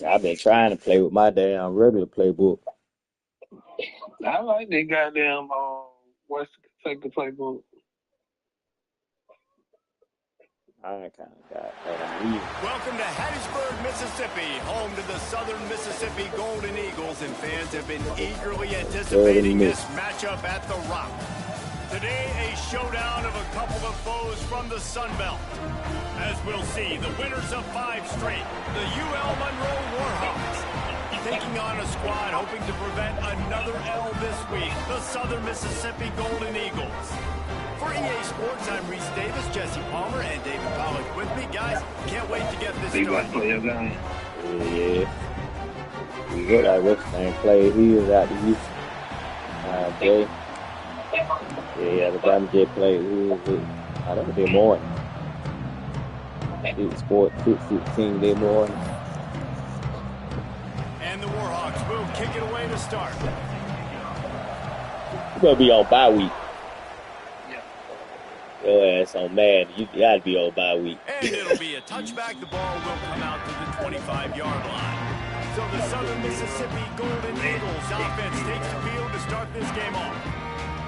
I've been trying to play with my damn regular playbook. I like that goddamn what's the playbook. I kind of got that on me. Welcome to Hattiesburg, Mississippi, home to the Southern Mississippi Golden Eagles, and fans have been eagerly anticipating this matchup at the Rock. Today, a showdown of a couple of foes from the Sun Belt. As we'll see, the winners of 5 straight, the UL Monroe Warhawks, taking on a squad hoping to prevent another L this week, the Southern Mississippi Golden Eagles. For EA Sports, I'm Reese Davis, Jesse Palmer, and David Pollock with me. Guys, can't wait to get this started. Yeah. We got that what's name play here out the East. Jay. Yeah, the guy Jay played here. I don't know, Day Morning. It's Sport 616 Day Morning. And the Warhawks will kick it away to start. You're going to be on bye week. Your ass on Madden, you gotta be on bye week. And it'll be a touchback. The ball will come out to the 25-yard line. So the Southern Mississippi Golden Eagles offense takes the field to start this game off.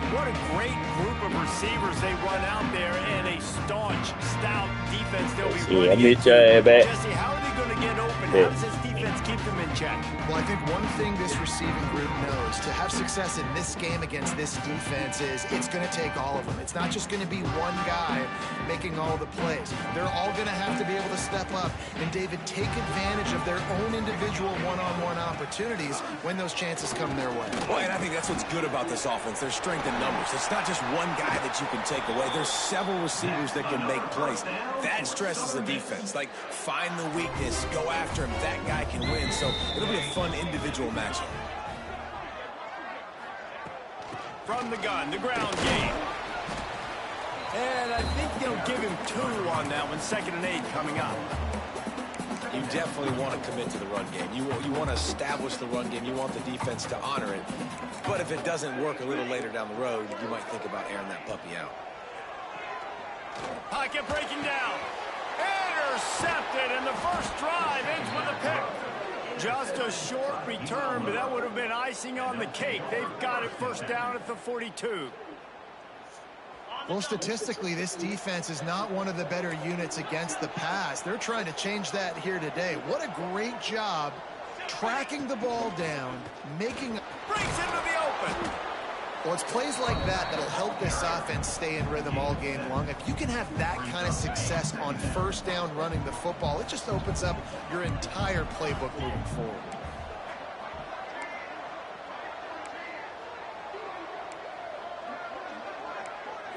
What a great group of receivers they run out there, and a staunch, stout defense they'll be running. Jesse, how are they going to get open? How does this defense keep them in check? Well, I think one thing this receiving group knows to have success in this game against this defense is it's going to take all of them. It's not just going to be one guy making all the plays. They're all going to have to be able to step up and, David, take advantage of their own individual one-on-one opportunities when those chances come their way. Well, and I think that's what's good about this offense. There's strength in numbers. It's not just one guy that you can take away. There's several receivers that can make plays. That stresses the defense. Like, find the weakness, go after him. That guy can win. So it'll be a fun individual matchup. From the gun, the ground game. And I think they'll give him 2 on that one. 2nd and 8 coming up. You definitely want to commit to the run game. You want to establish the run game. You want the defense to honor it. But if it doesn't work a little later down the road, you might think about airing that puppy out. Pocket breaking down. Intercepted, and the first drive ends with a pick. Just a short return, but that would have been icing on the cake. They've got it first down at the 42. Well, statistically, this defense is not one of the better units against the pass. They're trying to change that here today. What a great job tracking the ball down, making... Brings into the open. Well, it's plays like that that'll help this offense stay in rhythm all game long. If you can have that kind of success on first down running the football, it just opens up your entire playbook moving forward.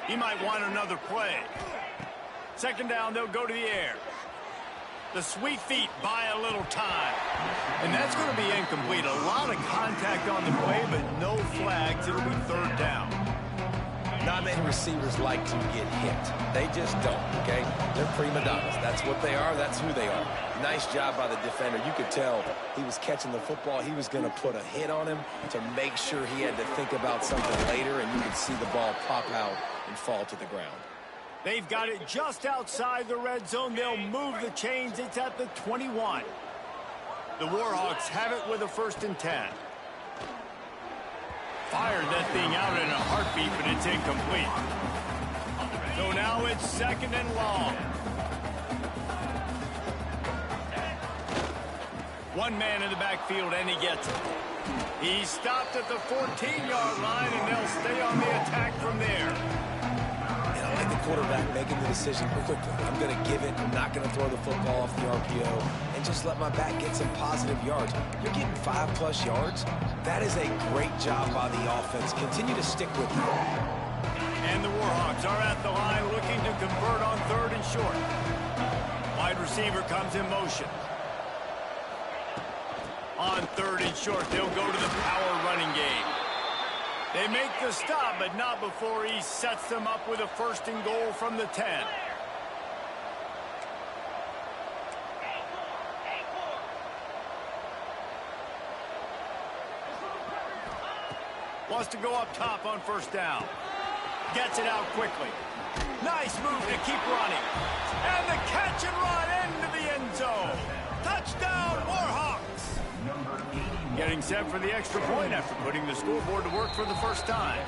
He might want another play. 2nd down, they'll go to the air. The sweet feet buy a little time. And that's going to be incomplete. A lot of contact on the play, but no flags. It'll be 3rd down. Not many receivers like to get hit. They just don't, okay? They're prima donnas. That's what they are. That's who they are. Nice job by the defender. You could tell he was catching the football. He was going to put a hit on him to make sure he had to think about something later, and you could see the ball pop out and fall to the ground. They've got it just outside the red zone. They'll move the chains. It's at the 21. The Warhawks have it with a 1st and 10. Fired that thing out in a heartbeat, but it's incomplete. So now it's 2nd and long. One man in the backfield, and he gets it. He stopped at the 14-yard line, and they'll stay on the attack from there. And I like the quarterback making the decision quickly. I'm going to give it. I'm not going to throw the football off the RPO and just let my back get some positive yards. You're getting 5+ yards. That is a great job by the offense. Continue to stick with it. And the Warhawks are at the line looking to convert on 3rd and short. Wide receiver comes in motion. On 3rd and short, they'll go to the power running game. They make the stop, but not before he sets them up with a 1st and goal from the 10. Wants to go up top on 1st down. Gets it out quickly. Nice move to keep running. And the catch and run into the end zone. Touchdown, Warhawks! Getting set for the extra point after putting the scoreboard to work for the first time.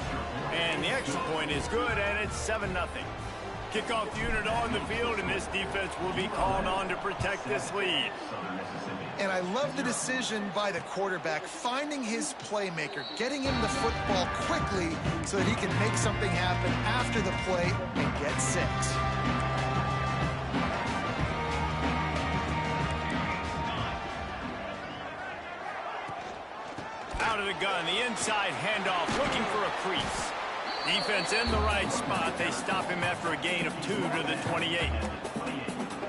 And the extra point is good, and it's 7-0. Kickoff unit on the field, and this defense will be called on to protect this lead. And I love the decision by the quarterback, finding his playmaker, getting him the football quickly so that he can make something happen after the play and get 6. Out of the gun, the inside handoff, looking for a crease. Defense in the right spot. They stop him after a gain of 2 to the 28.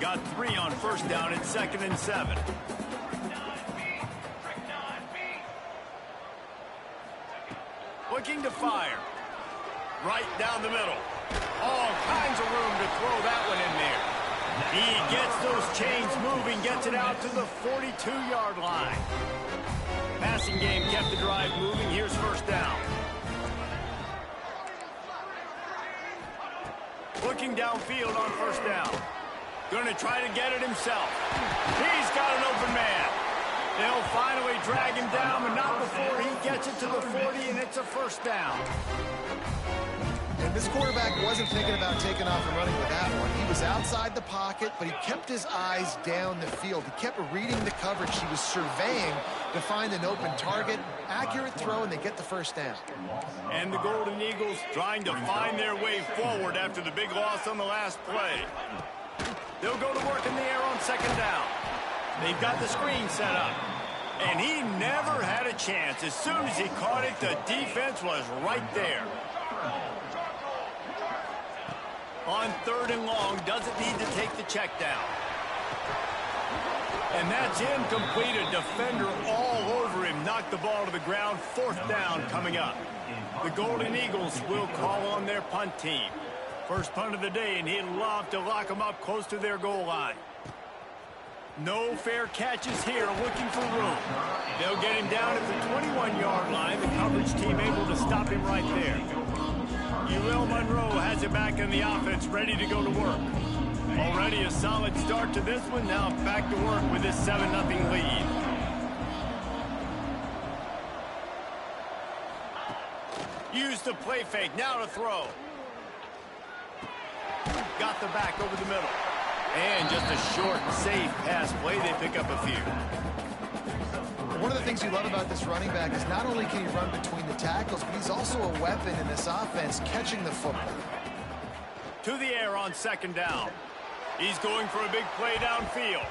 Got 3 on first down and 2nd and 7. Looking to fire. Right down the middle. All kinds of room to throw that one in there. He gets those chains moving, gets it out to the 42-yard line. Passing game kept the drive moving. Here's first down. Looking downfield on first down. Going to try to get it himself. He's got an open man. They'll finally drag him down, but not before he gets it to the 40, and it's a first down. And this quarterback wasn't thinking about taking off and running with that one. He was outside the pocket, but he kept his eyes down the field. He kept reading the coverage. He was surveying to find an open target. Accurate throw, and they get the first down. And the Golden Eagles trying to find their way forward after the big loss on the last play. They'll go to work in the air on second down. They've got the screen set up. And he never had a chance. As soon as he caught it, the defense was right there. On 3rd and long, doesn't need to take the check down. And that's incomplete. A defender all over him. Knocked the ball to the ground. 4th down coming up. The Golden Eagles will call on their punt team. First punt of the day, and he'd love to lock them up close to their goal line. No fair catches here, looking for room. They'll get him down at the 21-yard line. The coverage team able to stop him right there. UL Monroe has it back in the offense, ready to go to work. Already a solid start to this one. Now back to work with this 7-0 lead. Use the play fake, now to throw. Got the back over the middle. And just a short, safe pass play. They pick up a few. One of the things you love about this running back is not only can he run between the tackles, but he's also a weapon in this offense, catching the football. To the air on second down. He's going for a big play downfield.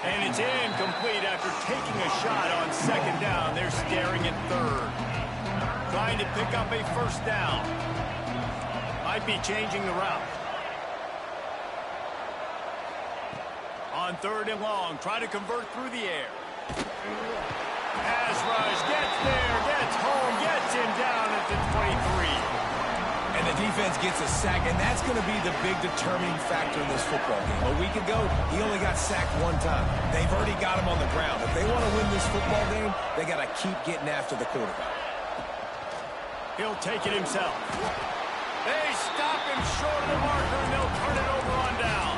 And it's incomplete after taking a shot on second down. They're staring at 3rd. Trying to pick up a first down. Might be changing the route. On 3rd and long, try to convert through the air. Pass rush, gets there, gets home, gets him down at the 23. And the defense gets a sack, and that's going to be the big determining factor in this football game. A week ago, he only got sacked 1 time. They've already got him on the ground. If they want to win this football game, they got to keep getting after the quarterback. He'll take it himself. They stop him short of the marker, and they'll turn it over on down.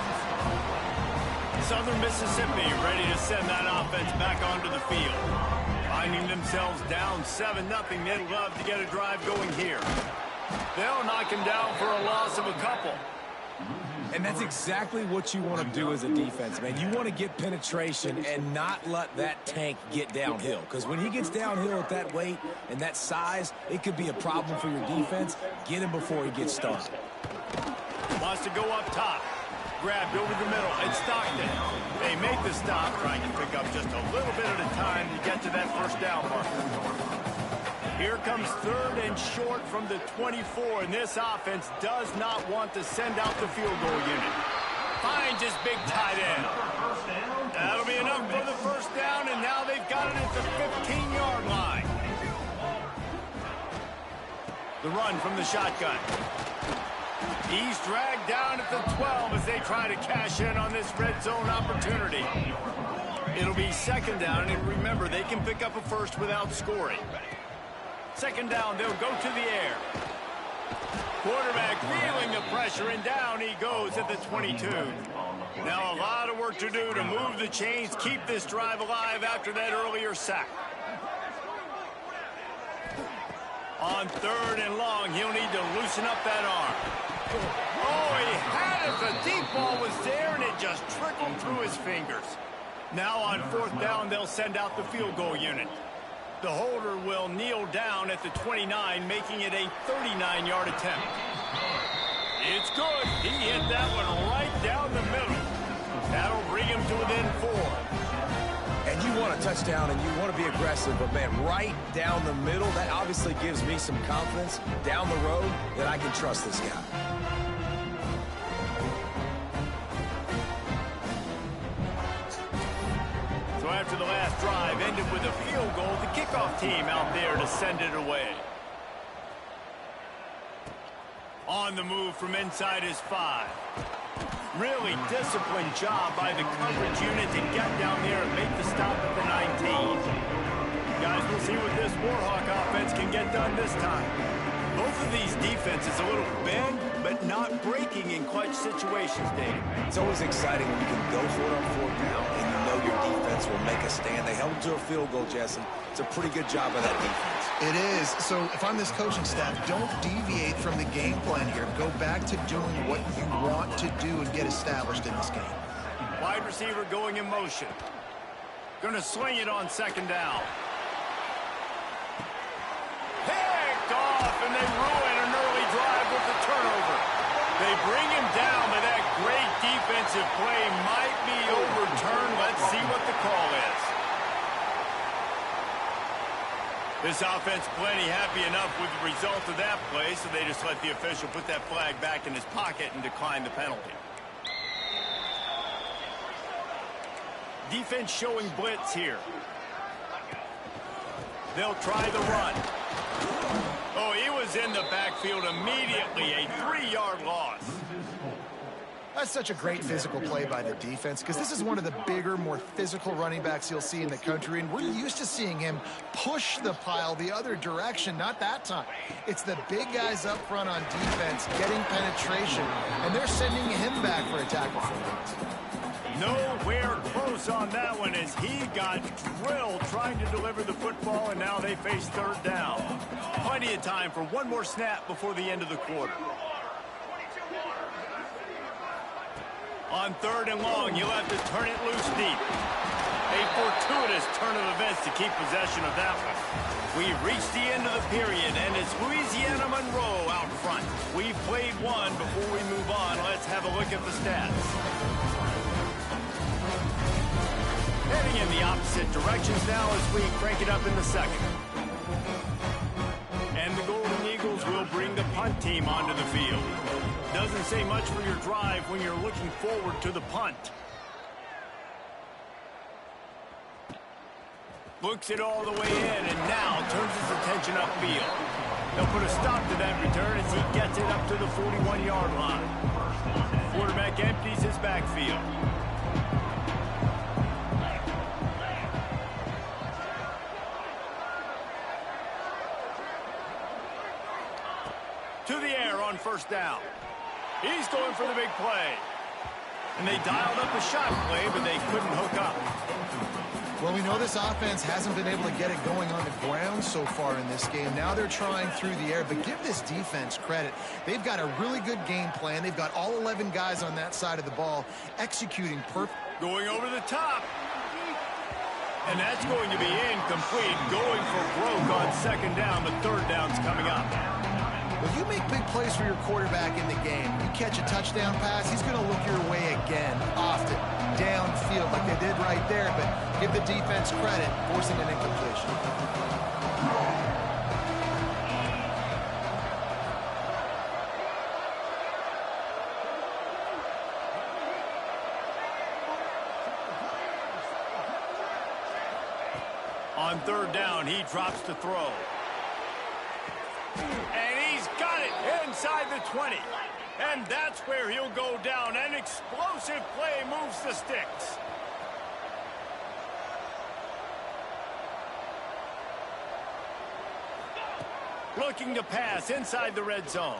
Southern Mississippi ready to send that offense back onto the field. Finding themselves down 7-0, they'd love to get a drive going here. They'll knock him down for a loss of a couple. And that's exactly what you want to do as a defense, man. You want to get penetration and not let that tank get downhill. Because when he gets downhill at that weight and that size, it could be a problem for your defense. Get him before he gets started. Wants to go up top. Grabbed over the middle. It's Stockton. They make the stop, trying to pick up just a little bit at a time to get to that first down marker. Here comes 3rd and short from the 24, and this offense does not want to send out the field goal unit. Finds his big tight end. That'll be enough for the first down, and now they've got it at the 15-yard line. The run from the shotgun. He's dragged down at the 12 as they try to cash in on this red zone opportunity. It'll be second down, and remember, they can pick up a first without scoring. Second down, they'll go to the air. Quarterback feeling the pressure, and down he goes at the 22. Now a lot of work to do to move the chains, keep this drive alive after that earlier sack. On 3rd and long, he'll need to loosen up that arm. Oh, he had it. The deep ball was there, and it just trickled through his fingers. Now on 4th down, they'll send out the field goal unit. The holder will kneel down at the 29, making it a 39-yard attempt. It's good. He hit that one right down the middle. That'll bring him to within 4. And you want a touchdown and you want to be aggressive, but man, right down the middle, that obviously gives me some confidence down the road that I can trust this guy. So after the last drive ended with a field goal, the kickoff team out there to send it away. On the move from inside his 5. Really disciplined job by the coverage unit to get down there and make the stop at the 19. Guys, we'll see what this Warhawk offense can get done this time. Both of these defenses a little bend, but not breaking in clutch situations, Dave. It's always exciting when you can go for it on 4th down and you know your defense will make a stand. They held to a field goal, Jesse. It's a pretty good job of that defense. It is. So if I'm this coaching staff, don't deviate from the game plan here. Go back to doing what you want to do and get established in this game. Wide receiver going in motion. Going to swing it on 2nd down. Picked off, and they ruin an early drive with the turnover. They bring him down, but that great defensive play might be overturned. Let's see what the call is. This offense plenty happy enough with the result of that play, so they just let the official put that flag back in his pocket and decline the penalty. Defense showing blitz here. They'll try the run. Oh, he was in the backfield immediately, a 3-yard loss. That's such a great physical play by the defense because this is one of the bigger, more physical running backs you'll see in the country, and we're used to seeing him push the pile the other direction. Not that time. It's the big guys up front on defense getting penetration, and they're sending him back for a tackle for loss. Nowhere close on that one as he got drilled trying to deliver the football, and now they face 3rd down. Plenty of time for one more snap before the end of the quarter. On 3rd and long, you'll have to turn it loose deep. A fortuitous turn of events to keep possession of that one. We've reached the end of the period, and it's Louisiana Monroe out front. We've played one. Before we move on, let's have a look at the stats. Heading in the opposite directions now as we crank it up in the 2nd. And the Golden Eagles will bring the punt team onto the field. Doesn't say much for your drive when you're looking forward to the punt. Looks it all the way in and now turns his attention upfield. They'll put a stop to that return as he gets it up to the 41-yard line. Quarterback empties his backfield. To the air on 1st down. He's going for the big play. And they dialed up a shot play, but they couldn't hook up. Well, we know this offense hasn't been able to get it going on the ground so far in this game. Now they're trying through the air, but give this defense credit. They've got a really good game plan. They've got all 11 guys on that side of the ball executing perfect. Going over the top. And that's going to be incomplete. Going for broke on 2nd down, but 3rd down's coming up. Well, you make big plays for your quarterback in the game. You catch a touchdown pass, he's going to look your way again, often, downfield like they did right there, but give the defense credit, forcing an incompletion. On 3rd down, he drops to throw. And he's got it inside the 20. And that's where he'll go down. An explosive play moves the sticks. Looking to pass inside the red zone.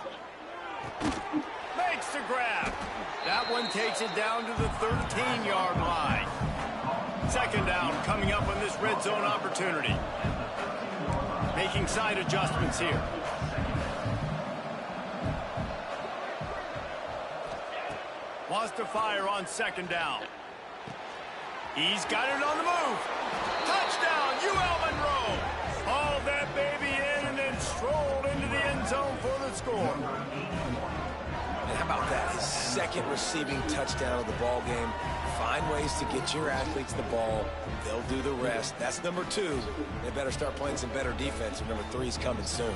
Makes the grab. That one takes it down to the 13-yard line. Second down coming up on this red zone opportunity. Making side adjustments here. Wants to fire on second down. He's got it on the move. Touchdown, ULM hauled that baby in and then strolled into the end zone for the score. And how about that? His second receiving touchdown of the ball game. Find ways to get your athletes the ball. They'll do the rest. That's number 2. They better start playing some better defense, and number 3 is coming soon.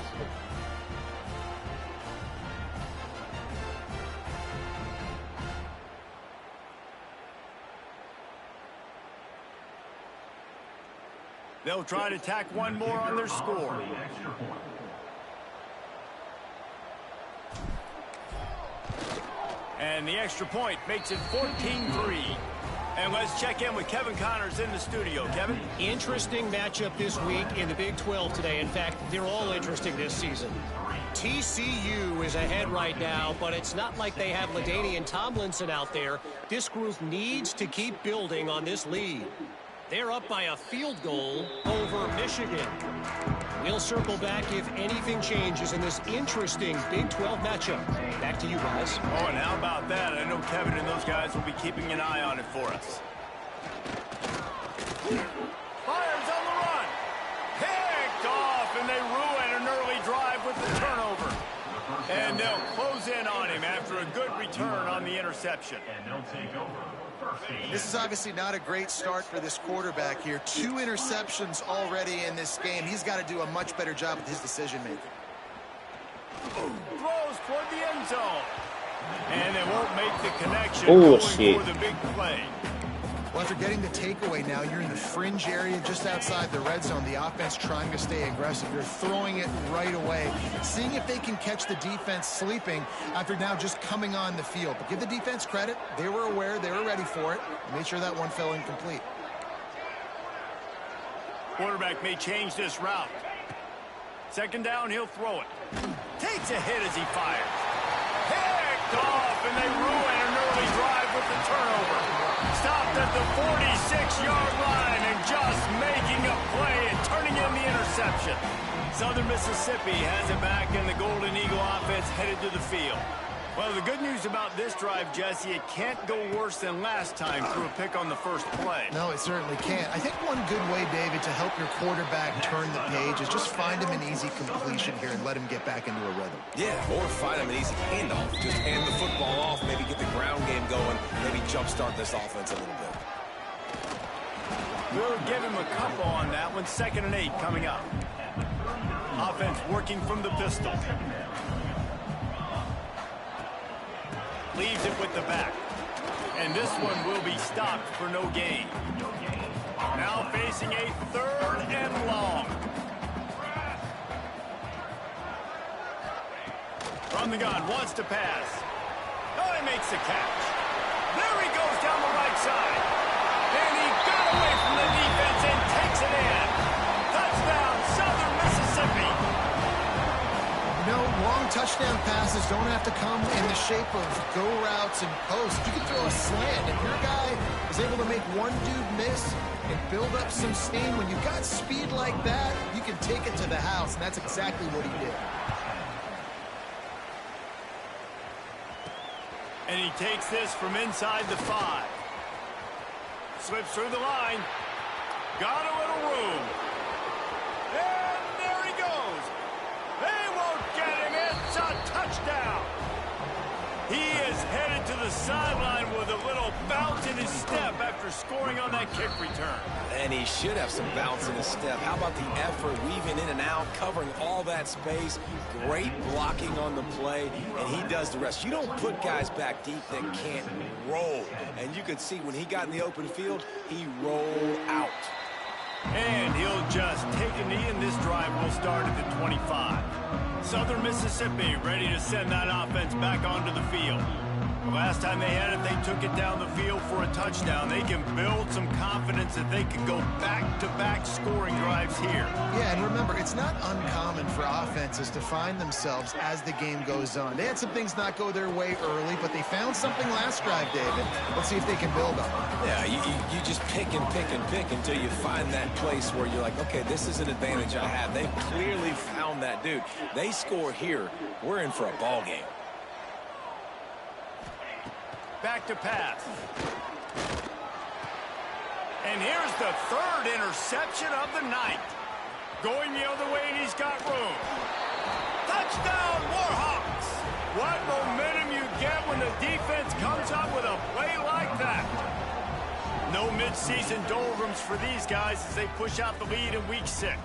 They'll try to tack one more on their score. And the extra point makes it 14-3. And let's check in with Kevin Connors in the studio. Kevin? Interesting matchup this week in the Big 12 today. In fact, they're all interesting this season. TCU is ahead right now, but it's not like they have LaDainian Tomlinson out there. This group needs to keep building on this lead. They're up by a field goal over Michigan. We'll circle back if anything changes in this interesting Big 12 matchup. Back to you guys. Oh, and how about that? I know Kevin and those guys will be keeping an eye on it for us. Fires on the run. Picked off, and they ruin an early drive with the turnover. And they'll close in on him after a good return on the interception. And they'll take over. This is obviously not a great start for this quarterback here. 2 interceptions already in this game. He's got to do a much better job with his decision-making. Throws toward the end zone. And they won't make the connection Oh, going shit. for the big play. Well, after getting the takeaway now, you're in the fringe area just outside the red zone. The offense trying to stay aggressive. They're throwing it right away, seeing if they can catch the defense sleeping after now just coming on the field. But give the defense credit. They were aware. They were ready for it. Made sure that one fell incomplete. Quarterback may change this route. Second down, he'll throw it. Takes a hit as he fires. Picked off, and they ruin an early drive with the turnover. Stopped at the 46-yard line and just making a play and turning in the interception. Southern Mississippi has it back, and the Golden Eagle offense headed to the field. Well, the good news about this drive, Jesse, it can't go worse than last time through a pick on the first play. No, it certainly can't. I think one good way, David, to help your quarterback turn the page is just find him an easy completion here and let him get back into a rhythm. Yeah, or find him an easy handoff. Just hand the football off, maybe get the ground game going, maybe jumpstart this offense a little bit. We'll give him a couple on that one. 2nd and 8 coming up. Offense working from the pistol. Leaves it with the back. And this one will be stopped for no gain. Now facing a 3rd and long. From the gun, wants to pass. Oh, he makes the catch. There he goes down the right side. And he got away from the defense and takes it in. Touchdown, Southern Mississippi. No, long touchdown passes don't have to come in the shape of go routes and posts. You can throw a slant. If your guy is able to make one dude miss and build up some steam, when you've got speed like that, you can take it to the house, and that's exactly what he did. And he takes this from inside the 5. Slips through the line. Got a little room. And there he goes. They won't get him. It's a touchdown. He is headed to the sideline with a little bounce in his step after scoring on that kick return. And he should have some bounce in his step. How about the effort, weaving in and out, covering all that space. Great blocking on the play, and he does the rest. You don't put guys back deep that can't roll. And you could see when he got in the open field, he rolled out. And he'll just take a knee, and this drive will start at the 25. Southern Mississippi ready to send that offense back onto the field. The last time they had it, they took it down the field for a touchdown. They can build some confidence confidence that they could go back-to-back scoring drives here. Yeah, and remember, it's not uncommon for offenses to find themselves as the game goes on. They had some things not go their way early, but they found something last drive, David. Let's see if they can build on it. Yeah, you just pick and pick and pick until you find that place where you're like, okay, this is an advantage I have. They've clearly found that dude. They score here, we're in for a ball game. Back to pass. And here's the third interception of the night. Going the other way, and he's got room. Touchdown, Warhawks! What momentum you get when the defense comes up with a play like that. No midseason doldrums for these guys as they push out the lead in Week 6.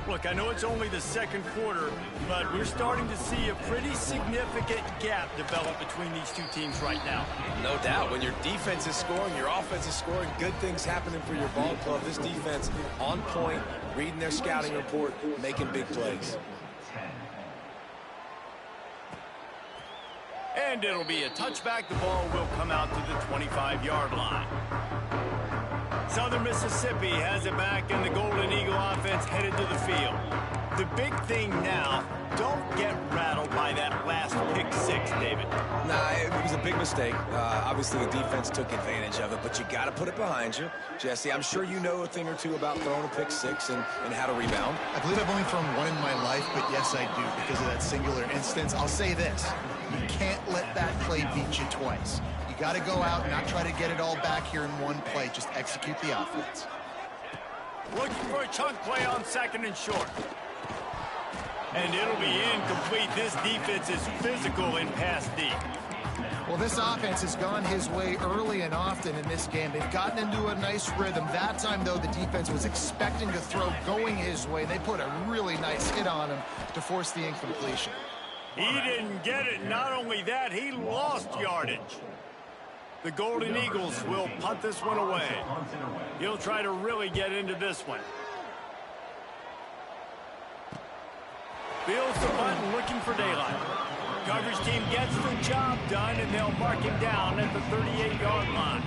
Look, I know it's only the second quarter, but we're starting to see a pretty significant gap develop between these two teams right now. No doubt. When your defense is scoring, your offense is scoring, good things happening for your ball club. This defense on point, reading their scouting report, making big plays. And it'll be a touchback. The ball will come out to the 25-yard line. Southern Mississippi has it back, and the Golden Eagle offense headed to the field. The big thing now, don't get rattled by that last pick six, David. Nah, it was a big mistake. Obviously, the defense took advantage of it, but you got to put it behind you. Jesse, I'm sure you know a thing or two about throwing a pick six and how to rebound. I believe I've only thrown one in my life, but yes, I do because of that singular instance. I'll say this. You can't let that play beat you twice. You got to go out and not try to get it all back here in one play. Just execute the offense. Looking for a chunk play on second and short. And it'll be incomplete. This defense is physical in pass deep. Well, this offense has gone his way early and often in this game. They've gotten into a nice rhythm. That time, though, the defense was expecting to throw going his way. They put a really nice hit on him to force the incompletion. He didn't get it. Not only that, he lost yardage. The Golden Eagles will punt this one away. He'll try to really get into this one. Feels the button, looking for daylight. Coverage team gets the job done, and they'll mark him down at the 38-yard line.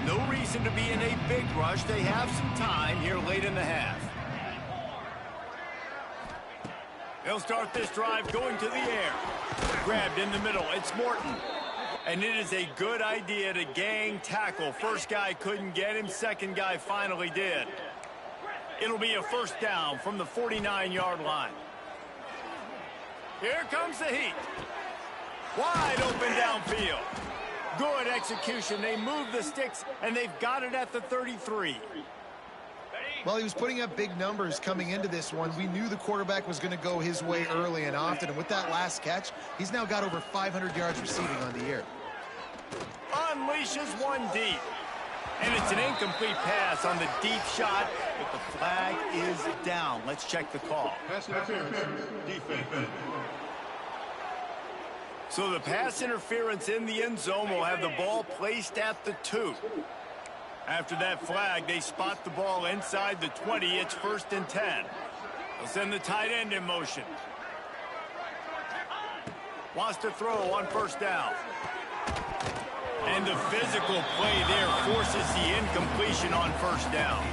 No reason to be in a big rush. They have some time here late in the half. They'll start this drive going to the air. Grabbed in the middle. It's Morton. And it is a good idea to gang tackle. First guy couldn't get him. Second guy finally did. It'll be a first down from the 49-yard line. Here comes the heat. Wide open downfield. Good execution. They move the sticks, and they've got it at the 33. Well, he was putting up big numbers coming into this one. We knew the quarterback was going to go his way early and often. And with that last catch, he's now got over 500 yards receiving on the year. Unleashes one deep. And it's an incomplete pass on the deep shot, but the flag is down. Let's check the call. Pass interference. Defense. So the pass interference in the end zone will have the ball placed at the 2. After that flag, they spot the ball inside the 20. It's 1st and 10. They'll send the tight end in motion. Wants to throw on first down. And the physical play there forces the incompletion on first down.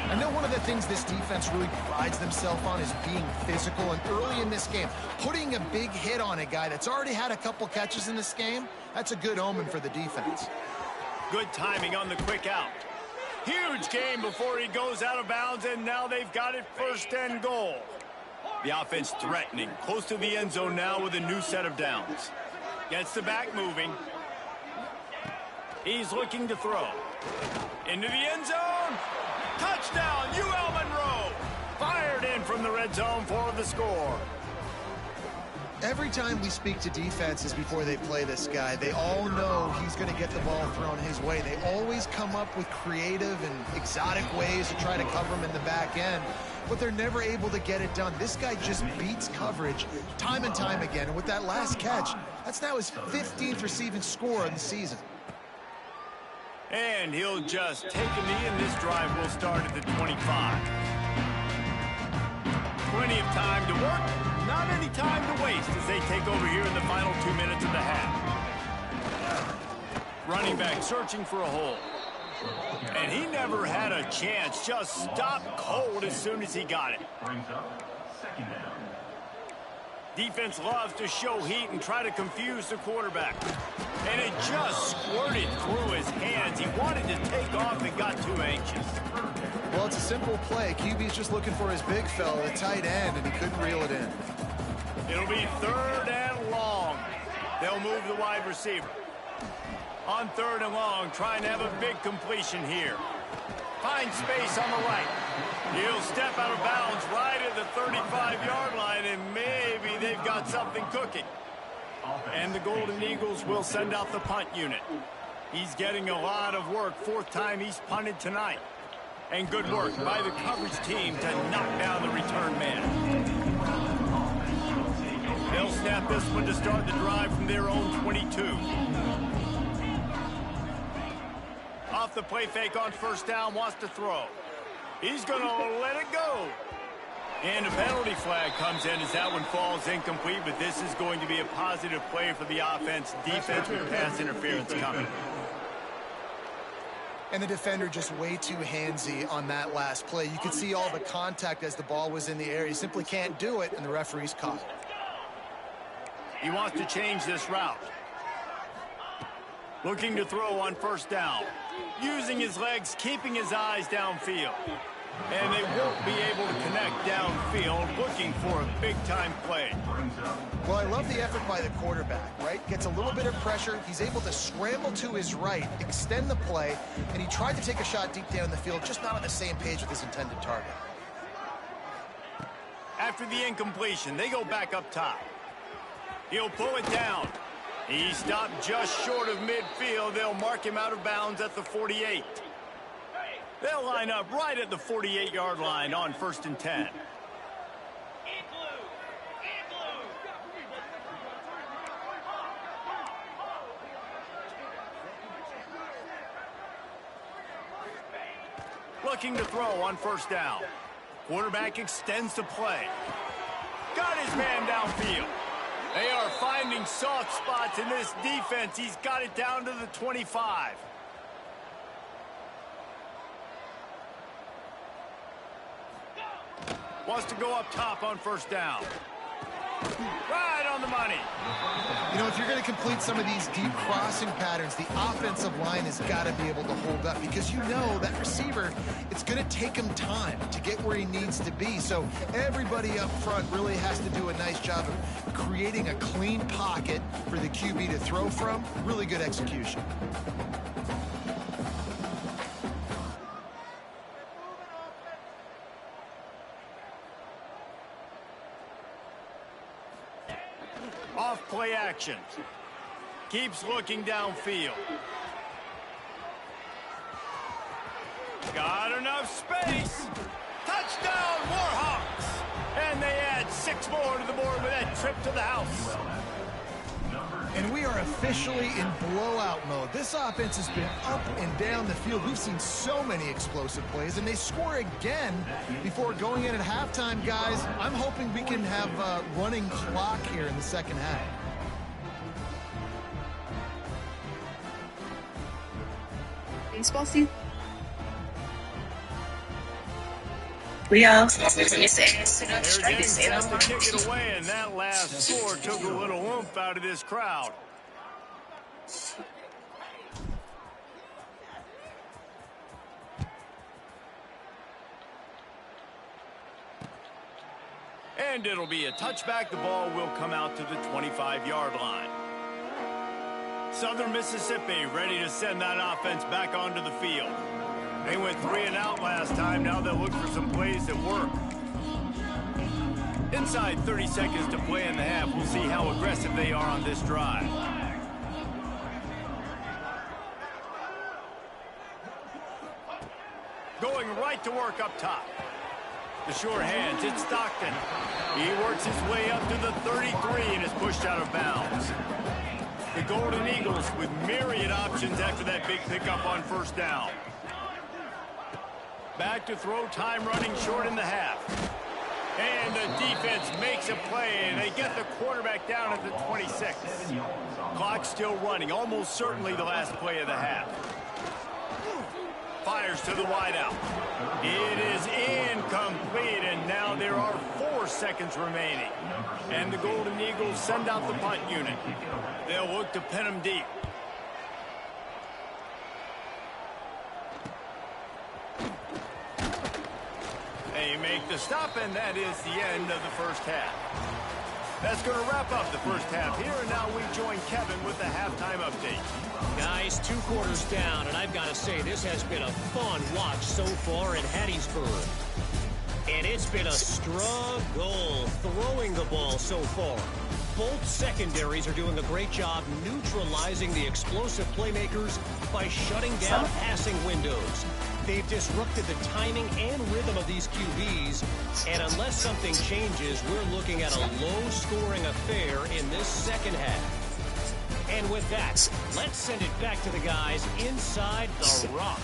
I know one of the things this defense really prides themselves on is being physical. And early in this game, putting a big hit on a guy that's already had a couple catches in this game, that's a good omen for the defense. Good timing on the quick out. Huge game before he goes out of bounds, and now they've got it 1st and goal. The offense threatening, close to the end zone now with a new set of downs. Gets the back moving. He's looking to throw. Into the end zone. Touchdown, UL Monroe. Fired in from the red zone for the score. Every time we speak to defenses before they play this guy, they all know he's going to get the ball thrown his way. They always come up with creative and exotic ways to try to cover him in the back end, but they're never able to get it done. This guy just beats coverage time and time again, and with that last catch, that's now his 15th receiving score of the season. And he'll just take a knee, and this drive will start at the 25. Plenty of time to work. Not any time to waste as they take over here in the final 2 minutes of the half. Running back searching for a hole. And he never had a chance. Just stopped cold as soon as he got it. Defense loves to show heat and try to confuse the quarterback. And it just squirted through his hands. He wanted to take off and got too anxious. Well, it's a simple play. QB's just looking for his big fella, the tight end, and he couldn't reel it in. It'll be 3rd and long. They'll move the wide receiver. On 3rd and long, trying to have a big completion here. Finds space on the right. He'll step out of bounds right at the 35-yard line, and maybe they've got something cooking. And the Golden Eagles will send out the punt unit. He's getting a lot of work. 4th time he's punted tonight. And good work by the coverage team to knock down the return man. They'll snap this one to start the drive from their own 22. Off the play fake on 1st down, wants to throw. He's going to let it go. And a penalty flag comes in as that one falls incomplete, but this is going to be a positive play for the offense. Defense with pass interference coming. And the defender just way too handsy on that last play. You could see all the contact as the ball was in the air. He simply can't do it, and the referee's caught it. He wants to change this route. Looking to throw on 1st down. Using his legs, keeping his eyes downfield. And they won't be able to connect downfield, looking for a big-time play. Well, I love the effort by the quarterback, right? Gets a little bit of pressure. He's able to scramble to his right, extend the play, and he tried to take a shot deep down the field, just not on the same page with his intended target. After the incompletion, they go back up top. He'll pull it down. He stopped just short of midfield. They'll mark him out of bounds at the 48. They'll line up right at the 48-yard line on 1st and 10. Looking to throw on 1st down. Quarterback extends the play. Got his man downfield. They are finding soft spots in this defense. He's got it down to the 25. Wants to go up top on 1st down. Right on the money. You know, if you're going to complete some of these deep crossing patterns, the offensive line has got to be able to hold up, because you know that receiver, it's going to take him time to get where he needs to be. So everybody up front really has to do a nice job of creating a clean pocket for the QB to throw from. Really good execution. Off play action. Keeps looking downfield. Got enough space. Touchdown, Warhawks! And they add 6 more to the board with that trip to the house. And we are officially in blowout mode. This offense has been up and down the field. We've seen so many explosive plays, and they score again before going in at halftime, guys. I'm hoping we can have a running clock here in the 2nd half. Baseball season. We all There's any chance to kick it away, and that last score took a little oomph out of this crowd. And it'll be a touchback. The ball will come out to the 25-yard line. Southern Mississippi ready to send that offense back onto the field. They went 3 and out last time. Now they'll look for some plays that work. Inside 30 seconds to play in the half. We'll see how aggressive they are on this drive. Going right to work up top. The sure hands, it's Stockton. He works his way up to the 33 and is pushed out of bounds. The Golden Eagles with myriad options after that big pickup on 1st down. Back to throw, time running short in the half. And the defense makes a play, and they get the quarterback down at the 26. Clock still running, almost certainly the last play of the half. fires to the wideout. It is incomplete, and now there are 4 seconds remaining. And the Golden Eagles send out the punt unit. They'll look to pin them deep. They make the stop, and that is the end of the first half. That's going to wrap up the first half here, and now we join Kevin with the halftime update. Guys, 2 quarters down, and I've got to say, this has been a fun watch so far in Hattiesburg. And it's been a struggle throwing the ball so far. Both secondaries are doing a great job neutralizing the explosive playmakers by shutting down passing windows. They've disrupted the timing and rhythm of these QBs, and unless something changes, we're looking at a low-scoring affair in this second half. And with that, let's send it back to the guys inside the Rock.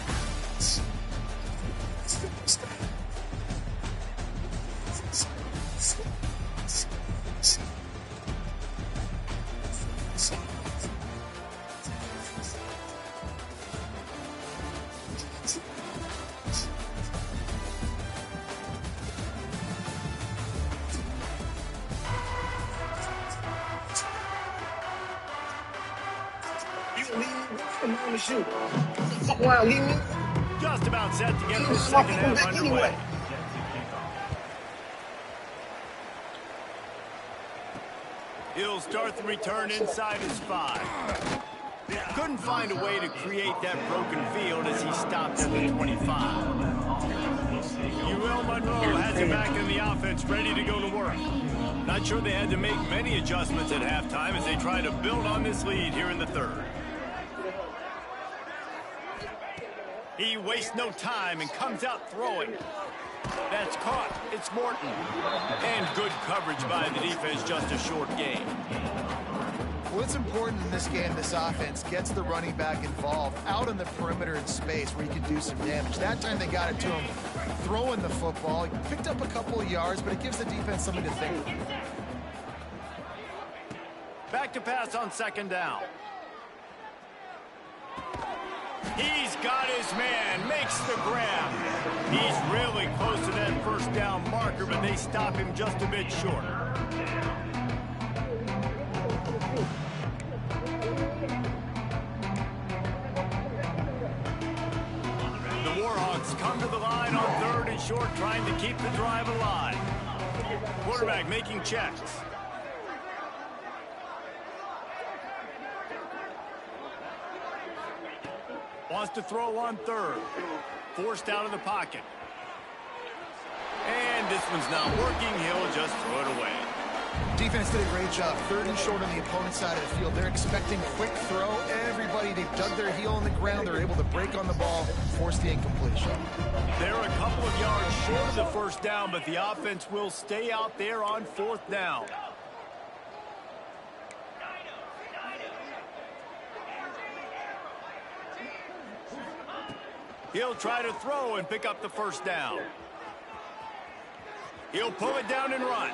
Just about set to get the second half underway. He'll start the return inside his 5. Couldn't find a way to create that broken field as he stopped at the 25. UL Monroe has him back in the offense, ready to go to work. Not sure they had to make many adjustments at halftime as they try to build on this lead here in the third. He wastes no time and comes out throwing. That's caught. It's Morton. And good coverage by the defense, just a short gain. What's important in this game, this offense gets the running back involved out on the perimeter in space where he can do some damage. That time they got it to him throwing the football. He picked up a couple of yards, but it gives the defense something to think. Back to pass on second down. He's got his man, makes the grab. He's really close to that first down marker, but they stop him just a bit short. The Warhawks come to the line on 3rd and short, trying to keep the drive alive. Quarterback making checks. Wants to throw on 3rd. Forced out of the pocket. And this one's not working. He'll just throw it away. Defense did a great job. 3rd and short on the opponent's side of the field. They're expecting quick throw. Everybody, they dug their heel on the ground. They're able to break on the ball, force the incompletion. They're a couple of yards short of the first down, but the offense will stay out there on 4th down. He'll try to throw and pick up the first down. He'll pull it down and run.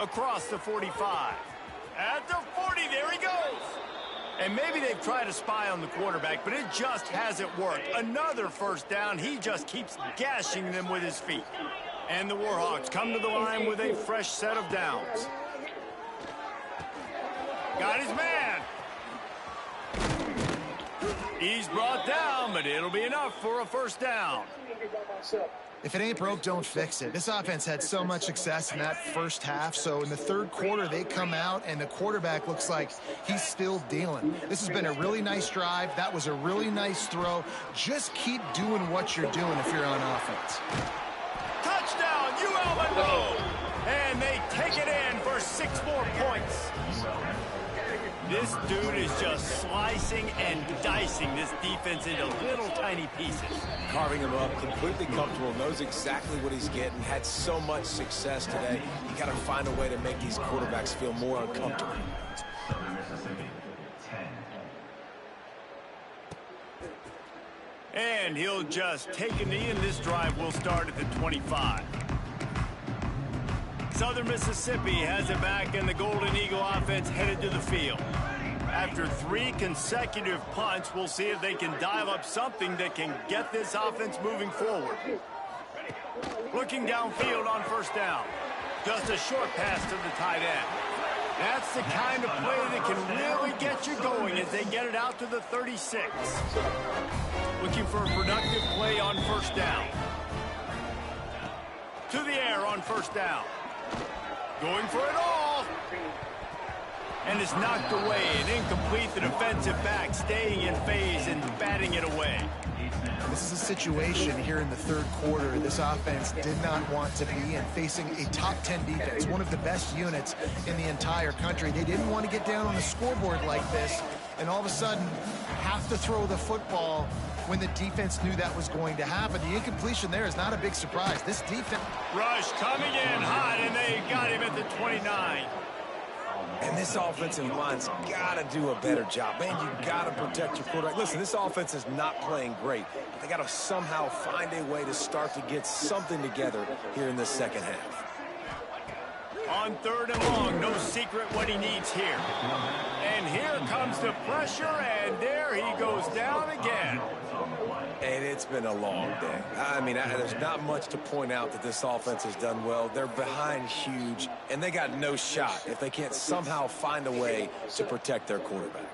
Across the 45. At the 40, there he goes. And maybe they've tried to spy on the quarterback, but it just hasn't worked. Another first down. He just keeps gashing them with his feet. And the Warhawks come to the line with a fresh set of downs. Got his man. He's brought down, but it'll be enough for a first down. If it ain't broke, don't fix it. This offense had so much success in that first half, so in the 3rd quarter, they come out, and the quarterback looks like he's still dealing. This has been a really nice drive. That was a really nice throw. Just keep doing what you're doing if you're on offense. Touchdown, UL Monroe! And they take it in for 6 more points. This dude is just slicing and dicing this defense into little tiny pieces. Carving him up, completely comfortable, knows exactly what he's getting, had so much success today. You got to find a way to make these quarterbacks feel more uncomfortable. And he'll just take a knee, and this drive will start at the 25. Southern Mississippi has it back, and the Golden Eagle offense headed to the field. After 3 consecutive punts, we'll see if they can dial up something that can get this offense moving forward. Looking downfield on first down. Just a short pass to the tight end. That's the kind of play that can really get you going as they get it out to the 36. Looking for a productive play on first down. To the air on first down. Going for it all. And it's knocked away and incomplete. The defensive back staying in phase and batting it away. This is a situation here in the third quarter this offense did not want to be in, facing a top 10 defense, one of the best units in the entire country. They didn't want to get down on the scoreboard like this and all of a sudden have to throw the football when the defense knew that was going to happen. The incompletion there is not a big surprise. This defense... Rush coming in hot, and they got him at the 29. And this offensive line's got to do a better job. Man, you got to protect your quarterback. Listen, this offense is not playing great, but they got to somehow find a way to start to get something together here in the second half. On third and long, no secret what he needs here. And here comes the pressure, and there he goes down again. And it's been a long day. I mean, there's not much to point out that this offense has done well. They're behind huge, and they got no shot if they can't somehow find a way to protect their quarterback.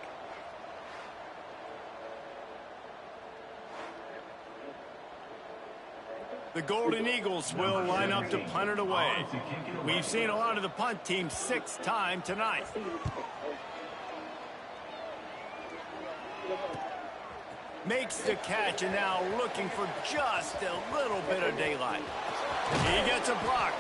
The Golden Eagles will line up to punt it away. We've seen a lot of the punt team 6 times tonight. Makes the catch and now looking for just a little bit of daylight. He gets a block.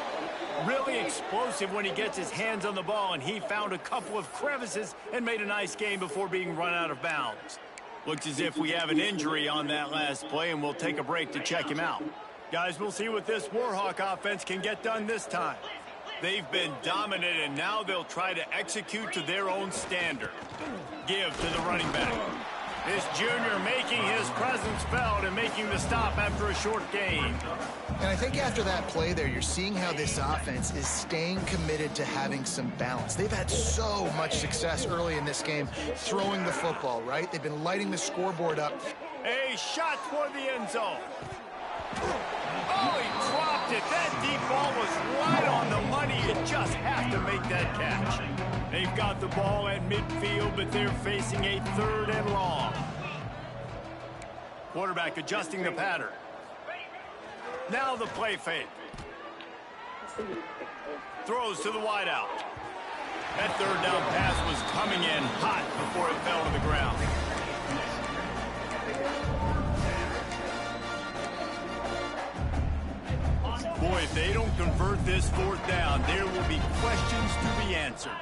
Really explosive when he gets his hands on the ball, and he found a couple of crevices and made a nice game before being run out of bounds. Looks as if we have an injury on that last play, and we'll take a break to check him out. Guys, we'll see what this Warhawk offense can get done this time. They've been dominant, and now they'll try to execute to their own standard. Give to the running back. This junior making his presence felt and making the stop after a short gain. And I think after that play there, you're seeing how this offense is staying committed to having some balance. They've had so much success early in this game throwing the football, right? They've been lighting the scoreboard up. A shot toward the end zone. Oh, he dropped it. That deep ball was right on the money. You just have to make that catch. They've got the ball at midfield, but they're facing a third and long. Quarterback adjusting the pattern. Now the play fake. Throws to the wideout. That third down pass was coming in hot before it fell to the ground. Boy, if they don't convert this fourth down, there will be questions to be answered.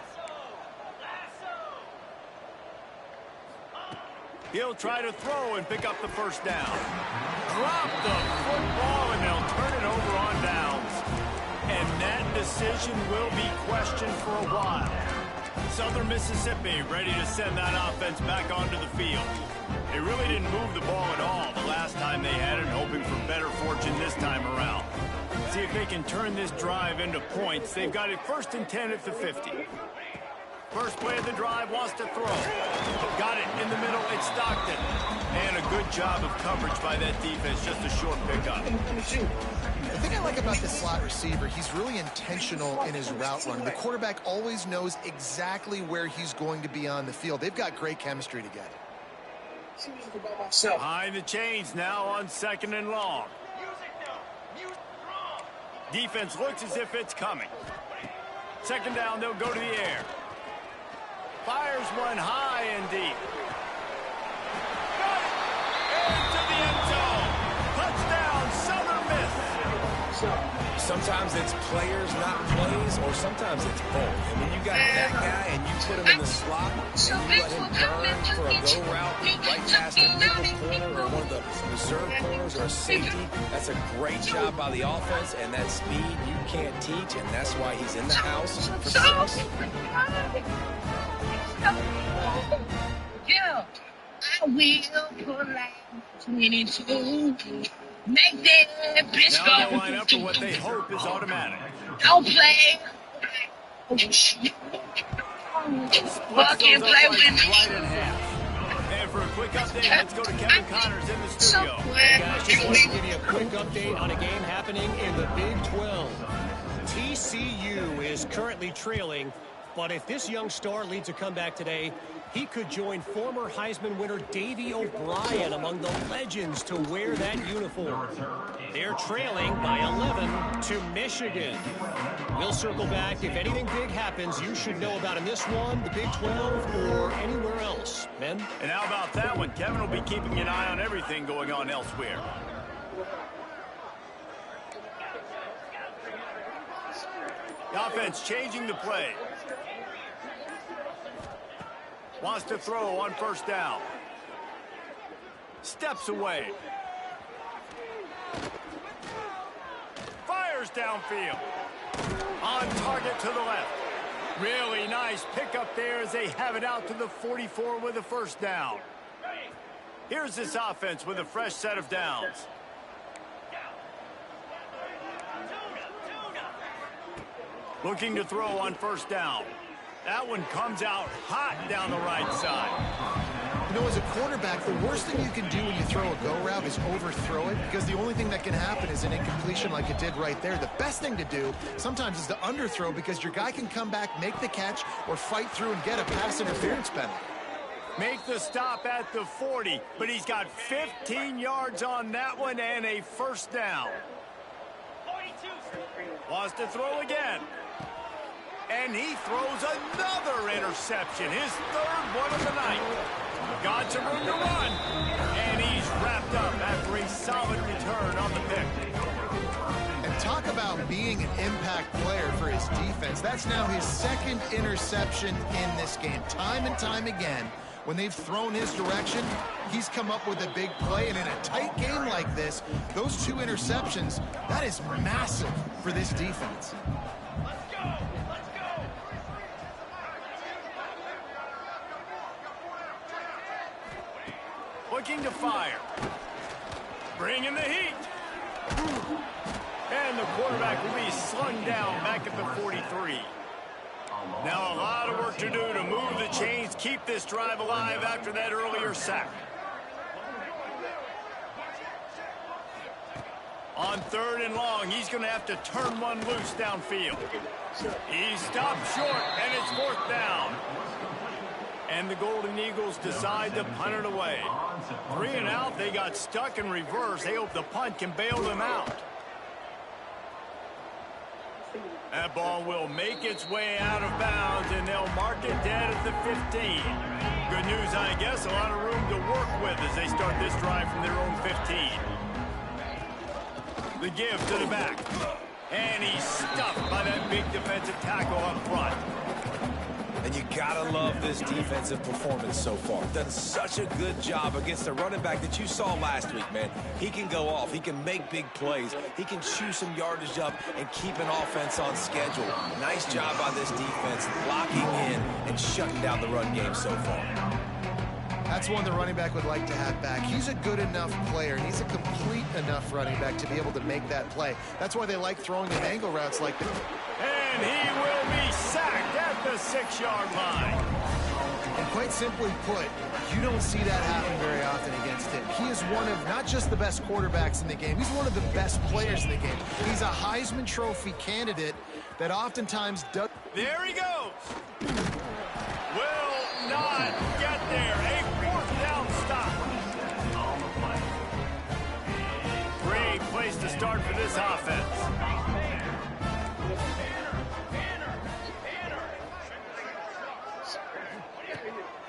He'll try to throw and pick up the first down. Drop the football, and they'll turn it over on downs. And that decision will be questioned for a while. Southern Mississippi ready to send that offense back onto the field. They really didn't move the ball at all the last time they had it, hoping for better fortune this time around. See if they can turn this drive into points. They've got it 1st and 10 at the 50. First play of the drive, wants to throw. Got it in the middle, it's Stockton. And a good job of coverage by that defense, just a short pickup. The thing I like about this slot receiver, he's really intentional in his route run. The quarterback always knows exactly where he's going to be on the field. They've got great chemistry together. Behind the chains now on 2nd and long. Defense looks as if it's coming. 2nd down, they'll go to the air. Fires one high and deep. Got it! Into the end zone. Touchdown, Southern Miss. Sometimes it's players, not plays, or sometimes it's both. And when you got that guy and you put him in the slot, and you let him burn for a go route right past the nickel corner or one of the reserve corners or a safety, that's a great job by the offense, and that speed you can't teach, and that's why he's in the house for 6. Yeah, I will pull like 22. Make that bitch go. Now they line up for what they hope is automatic. Don't play. Walk and play with me. Right in half. And for a quick update, let's go to Kevin Connors in the studio. Hey guys, just wanted to give you a quick update on a game happening in the Big 12. TCU is currently trailing, but if this young star leads a comeback today, he could join former Heisman winner Davey O'Brien among the legends to wear that uniform. They're trailing by 11 to Michigan. We'll circle back. If anything big happens, you should know about in this one, the Big 12, or anywhere else. Ben? And how about that one? Kevin will be keeping an eye on everything going on elsewhere. The offense changing the play. Wants to throw on first down. Steps away. Fires downfield. On target to the left. Really nice pickup there as they have it out to the 44 with a first down. Here's this offense with a fresh set of downs. Looking to throw on first down. That one comes out hot down the right side. You know, as a quarterback, the worst thing you can do when you throw a go route is overthrow it, because the only thing that can happen is an incompletion like it did right there. The best thing to do sometimes is to underthrow, because your guy can come back, make the catch, or fight through and get a pass interference penalty. Make the stop at the 40, but he's got 15 yards on that one and a first down. Wants to throw again. And he throws another interception, his third one of the night. Got some room to run, and he's wrapped up after a solid return on the pick. And talk about being an impact player for his defense. That's now his second interception in this game. Time and time again, when they've thrown his direction, he's come up with a big play. And in a tight game like this, those two interceptions, that is massive for this defense. Looking to fire. Bringing the heat. And the quarterback will be slung down back at the 43. Now a lot of work to do to move the chains, keep this drive alive after that earlier sack. On third and long, he's going to have to turn one loose downfield. He stopped short, and it's fourth down. And the Golden Eagles decide to punt it away. 3 and out, they got stuck in reverse. They hope the punt can bail them out. That ball will make its way out of bounds, and they'll mark it dead at the 15. Good news, I guess, a lot of room to work with as they start this drive from their own 15. The give to the back. And he's stuffed by that big defensive tackle up front. And you gotta love this defensive performance so far. Done such a good job against the running back that you saw last week, man. He can go off. He can make big plays. He can chew some yardage up and keep an offense on schedule. Nice job by this defense locking in and shutting down the run game so far. That's one the running back would like to have back. He's a good enough player, and he's a complete enough running back to be able to make that play. That's why they like throwing him angle routes like that. And he will be sacked at the 6-yard line. And quite simply put, you don't see that happen very often against him. He is one of not just the best quarterbacks in the game, he's one of the best players in the game. He's a Heisman Trophy candidate that oftentimes does. There he goes. Will not get there. A fourth down stop. Great place to start for this offense.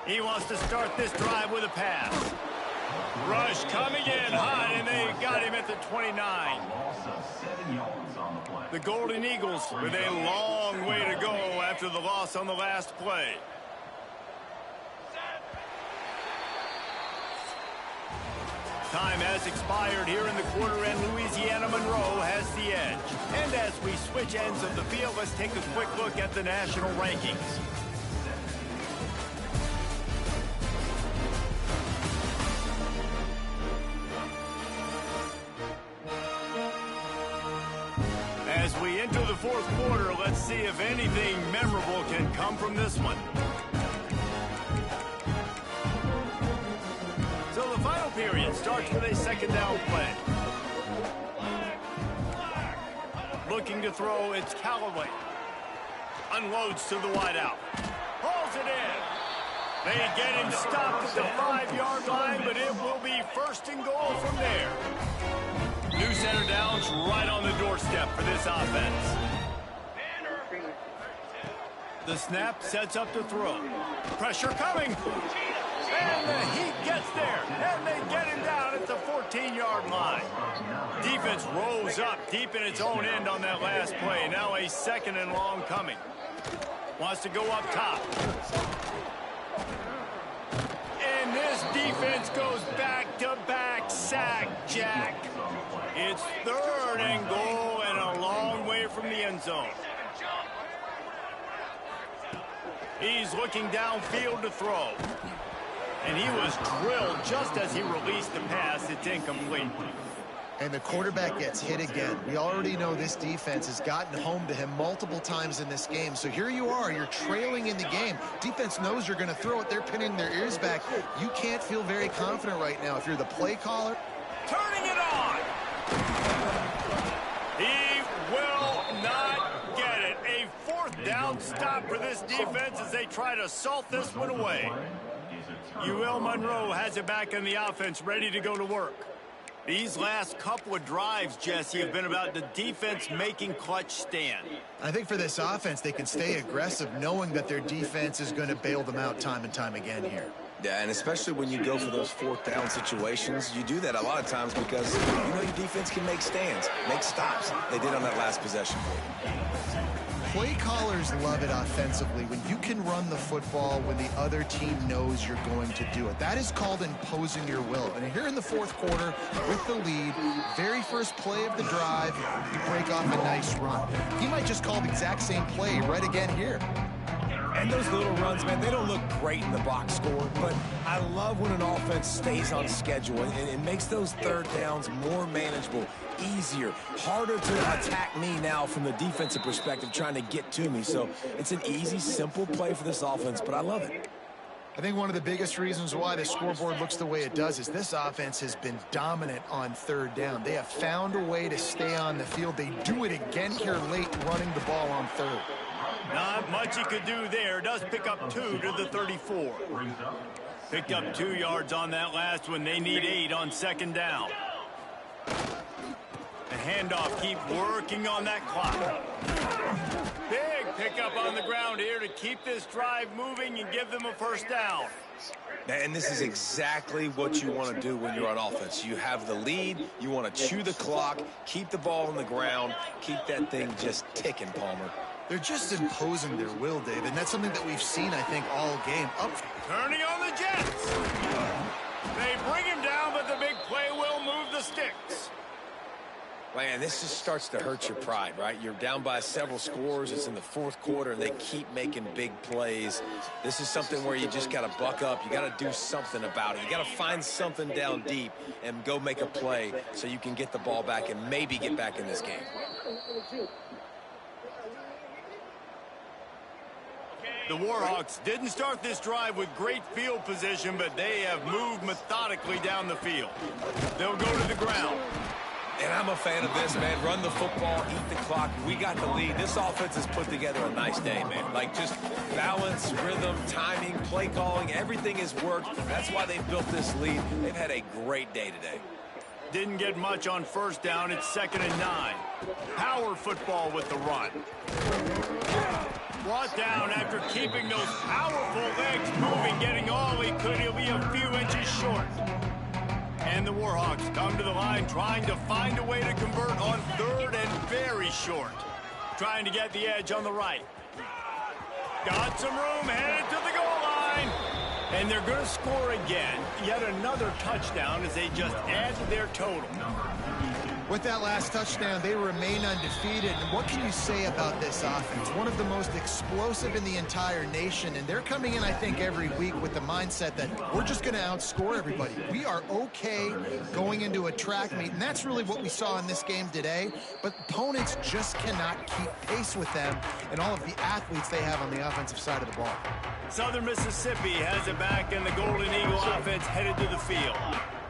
He wants to start this drive with a pass. Rush coming in hot, and they got him at the 29. The Golden Eagles with a long way to go after the loss on the last play. Time has expired here in the quarter, and Louisiana Monroe has the edge. And as we switch ends of the field, let's take a quick look at the national rankings. As we enter the fourth quarter, let's see if anything memorable can come from this one. So the final period starts with a second down play. Looking to throw, it's Callaway. Unloads to the wideout. Hauls it in. They get him stopped at the 5-yard line, but it will be first and goal from there. New center downs right on the doorstep for this offense. The snap sets up to throw. Pressure coming. And the Heat gets there. And they get him down at the 14-yard line. Defense rolls up deep in its own end on that last play. Now a second and long coming. Wants to go up top. And this defense goes back-to-back sack, Jack. It's third and goal and a long way from the end zone. He's looking downfield to throw. And he was drilled just as he released the pass. It's incomplete. And the quarterback gets hit again. We already know this defense has gotten home to him multiple times in this game. So here you are, you're trailing in the game. Defense knows you're going to throw it. They're pinning their ears back. You can't feel very confident right now if you're the play caller. Turning it on. He will not get it. A fourth down stop for this defense as they try to salt this one away. UL Monroe has it back in the offense, ready to go to work. These last couple of drives, Jesse, have been about the defense making clutch stand. I think for this offense, they can stay aggressive knowing that their defense is going to bail them out time and time again here. Yeah, and especially when you go for those fourth down situations, you do that a lot of times because you know your defense can make stands, make stops. They did on that last possession for you. Play callers love it offensively when you can run the football when the other team knows you're going to do it. That is called imposing your will. And here in the fourth quarter with the lead, very first play of the drive, you break off a nice run. He might just call the exact same play right again here. And those little runs, man, they don't look great in the box score, but I love when an offense stays on schedule and it makes those third downs more manageable, easier, harder to attack me now from the defensive perspective trying to get to me. So it's an easy, simple play for this offense, but I love it. I think one of the biggest reasons why the scoreboard looks the way it does is this offense has been dominant on third down. They have found a way to stay on the field. They do it again here late running the ball on third. Not much he could do there. Does pick up 2 to the 34. Picked up 2 yards on that last one. They need 8 on second down. The handoff, keep working on that clock. Big pickup on the ground here to keep this drive moving and give them a first down. And this is exactly what you want to do when you're on offense. You have the lead, you want to chew the clock, keep the ball on the ground, keep that thing just ticking, Palmer. They're just imposing their will, David, and that's something that we've seen, I think, all game. Turning on the Jets. They bring him down, but the big play will move the sticks. Man, this just starts to hurt your pride, right? You're down by several scores. It's in the fourth quarter, and they keep making big plays. This is something where you just got to buck up. You got to do something about it. You got to find something down deep and go make a play so you can get the ball back and maybe get back in this game. The Warhawks didn't start this drive with great field position, but they have moved methodically down the field. They'll go to the ground. And I'm a fan of this, man. Run the football, eat the clock. We got the lead. This offense has put together a nice day, man. Like just balance, rhythm, timing, play calling, everything has worked. That's why they built this lead. They've had a great day today. Didn't get much on first down. It's 2nd and 9. Power football with the run. Brought down after keeping those powerful legs moving, getting all he could. He'll be a few inches short. And the Warhawks come to the line trying to find a way to convert on 3rd and very short. Trying to get the edge on the right. Got some room, headed to the goal line. And they're going to score again. Yet another touchdown as they just add to their total. With that last touchdown, they remain undefeated. And what can you say about this offense? One of the most explosive in the entire nation. And they're coming in, I think, every week with the mindset that we're just going to outscore everybody. We are okay going into a track meet. And that's really what we saw in this game today. But opponents just cannot keep pace with them and all of the athletes they have on the offensive side of the ball. Southern Mississippi has it back, and the Golden Eagle offense headed to the field.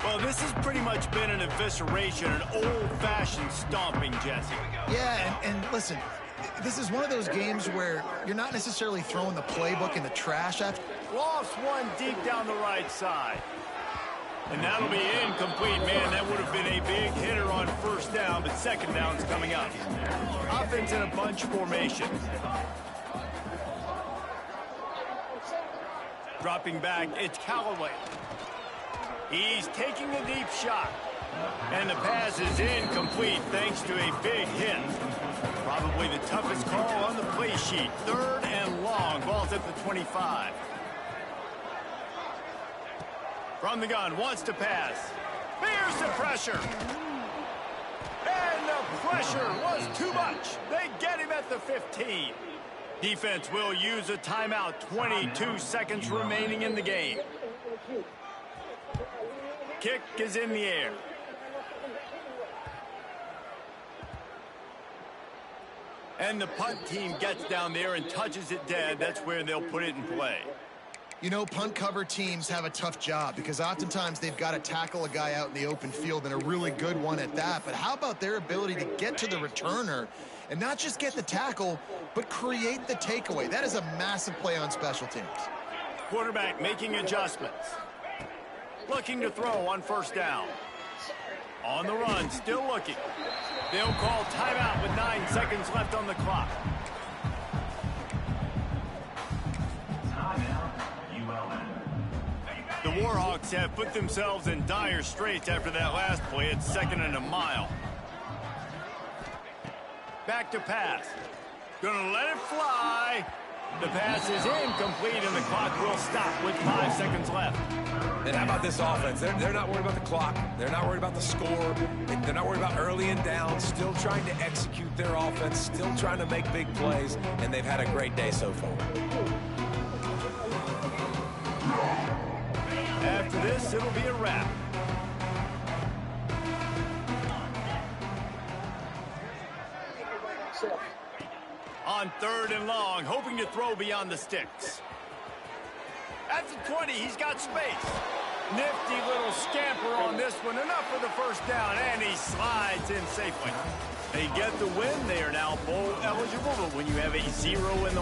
Well, this has pretty much been an evisceration, an old-fashioned stomping, Jesse. Yeah, and listen, this is one of those games where you're not necessarily throwing the playbook in the trash. Lofts one deep down the right side. And that'll be incomplete, man. That would have been a big hitter on first down, but second down's coming up. Offense in a bunch formation. Dropping back, it's Callaway. He's taking a deep shot. And the pass is incomplete thanks to a big hit. Probably the toughest call on the play sheet. Third and long. Ball's at the 25. From the gun, wants to pass. Here's the pressure. And the pressure was too much. They get him at the 15. Defense will use a timeout. 22 seconds remaining in the game. Kick is in the air. And the punt team gets down there and touches it dead. That's where they'll put it in play. You know, punt cover teams have a tough job because oftentimes they've got to tackle a guy out in the open field, and a really good one at that. But how about their ability to get to the returner and not just get the tackle, but create the takeaway? That is a massive play on special teams. Quarterback making adjustments. Looking to throw on first down. On the run, still looking. They'll call timeout with 9 seconds left on the clock. The Warhawks have put themselves in dire straits after that last play. It's 2nd and a mile. Back to pass. Gonna let it fly. The pass is incomplete, and the clock will stop with 5 seconds left. And how about this offense? They're not worried about the clock. They're not worried about the score. They're not worried about early and down. Still trying to execute their offense. Still trying to make big plays. And they've had a great day so far. After this, it'll be a wrap. On 3rd and long, hoping to throw beyond the sticks. At the 20, he's got space. Nifty little scamper on this one. Enough for the first down, and he slides in safely. They get the win. They are now bowl eligible, but when you have a 0 in the